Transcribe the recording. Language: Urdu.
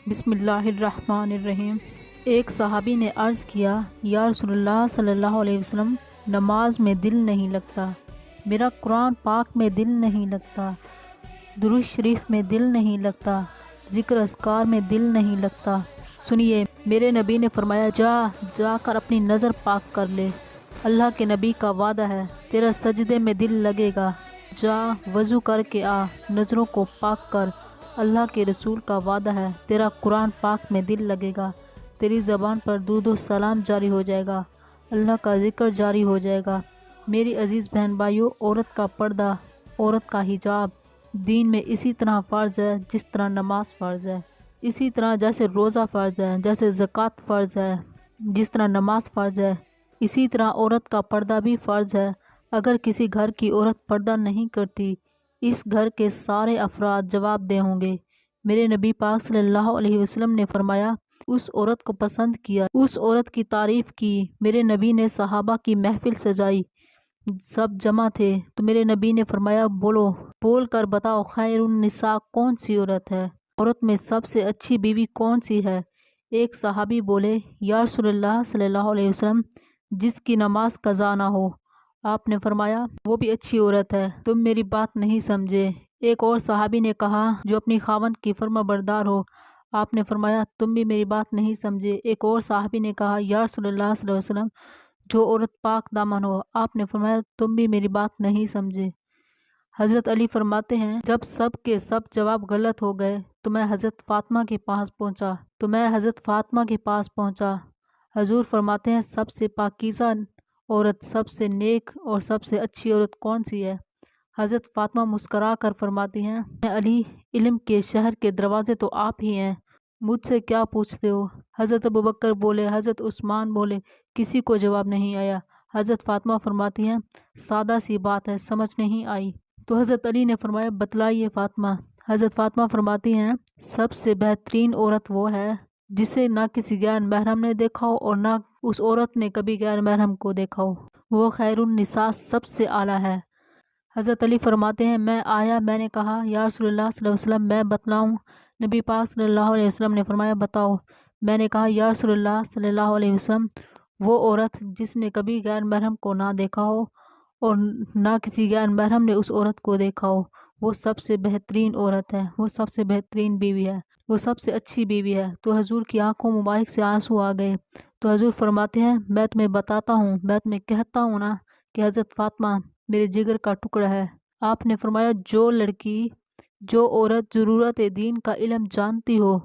بسم اللہ الرحمن الرحیم۔ ایک صحابی نے عرض کیا، یا رسول اللہ صلی اللہ علیہ وسلم، نماز میں دل نہیں لگتا، میرا قرآن پاک میں دل نہیں لگتا، درود شریف میں دل نہیں لگتا، ذکر اذکار میں دل نہیں لگتا۔ سنیے، میرے نبی نے فرمایا، جا کر اپنی نظر پاک کر لے، اللہ کے نبی کا وعدہ ہے تیرا سجدے میں دل لگے گا۔ جا وضو کر کے آ، نظروں کو پاک کر، اللہ کے رسول کا وعدہ ہے تیرا قرآن پاک میں دل لگے گا، تیری زبان پر درود و سلام جاری ہو جائے گا، اللہ کا ذکر جاری ہو جائے گا۔ میری عزیز بہن بھائیوں، عورت کا پردہ، عورت کا حجاب دین میں اسی طرح فرض ہے جس طرح نماز فرض ہے، اسی طرح جیسے روزہ فرض ہے، جیسے زکوٰۃ فرض ہے، جس طرح نماز فرض ہے، اسی طرح عورت کا پردہ بھی فرض ہے۔ اگر کسی گھر کی عورت پردہ نہیں کرتی، اس گھر کے سارے افراد جواب دہ ہوں گے۔ میرے نبی پاک صلی اللہ علیہ وسلم نے فرمایا، اس عورت کو پسند کیا، اس عورت کی تعریف کی۔ میرے نبی نے صحابہ کی محفل سجائی، سب جمع تھے تو میرے نبی نے فرمایا، بول کر بتاؤ، خیر النساء کون سی عورت ہے؟ عورت میں سب سے اچھی بیوی کون سی ہے؟ ایک صحابی بولے، یا رسول اللہ صلی اللہ علیہ وسلم، جس کی نماز قضا نہ ہو۔ آپ نے فرمایا، وہ بھی اچھی عورت ہے، تم میری بات نہیں سمجھے۔ ایک اور صحابی نے کہا، جو اپنی خاوند کی فرما بردار ہو۔ آپ نے فرمایا، تم بھی میری بات نہیں سمجھے۔ ایک اور صحابی نے کہا، یا رسول اللہ صلی اللہ علیہ وسلم، جو عورت پاک دامن ہو۔ آپ نے فرمایا، تم بھی میری بات نہیں سمجھے۔ حضرت علی فرماتے ہیں، جب سب کے سب جواب غلط ہو گئے تو میں حضرت فاطمہ کے پاس پہنچا۔ حضور فرماتے ہیں، سب سے پاکیزہ عورت، سب سے نیک اور سب سے اچھی عورت کون سی ہے؟ حضرت فاطمہ مسکرا کر فرماتی ہیں، علی، علم کے شہر کے دروازے تو آپ ہی ہیں، مجھ سے کیا پوچھتے ہو؟ حضرت ابوبکر بولے، حضرت عثمان بولے، کسی کو جواب نہیں آیا۔ حضرت فاطمہ فرماتی ہیں، سادہ سی بات ہے، سمجھ نہیں آئی؟ تو حضرت علی نے فرمایا، بتلائیے فاطمہ۔ حضرت فاطمہ فرماتی ہیں، سب سے بہترین عورت وہ ہے جسے نہ کسی غیر محرم نے دیکھا ہو اور نہ اس عورت نے کبھی غیر محرم کو دیکھا ہو، وہ خیر النساء سب سے اعلیٰ ہے۔ حضرت علی فرماتے ہیں، میں نے کہا، یا رسول اللہ صلی اللہ علیہ وسلم، میں بتلاؤں؟ نبی پاک صلی اللہ علیہ وسلم نے فرمایا، بتاؤ۔ میں نے کہا، یا رسول اللہ صلی اللہ علیہ وسلم، وہ عورت جس نے کبھی غیر محرم کو نہ دیکھا ہو اور نہ کسی غیر محرم نے اس عورت کو دیکھا ہو، وہ سب سے بہترین عورت ہے، وہ سب سے بہترین بیوی ہے، وہ سب سے اچھی بیوی ہے۔ تو حضور کی آنکھوں مبارک سے آنسو آ گئے۔ تو حضور فرماتے ہیں، میں تمہیں بتاتا ہوں، میں تمہیں کہتا ہوں نا کہ حضرت فاطمہ میرے جگر کا ٹکڑا ہے۔ آپ نے فرمایا، جو عورت ضرورت دین کا علم جانتی ہو،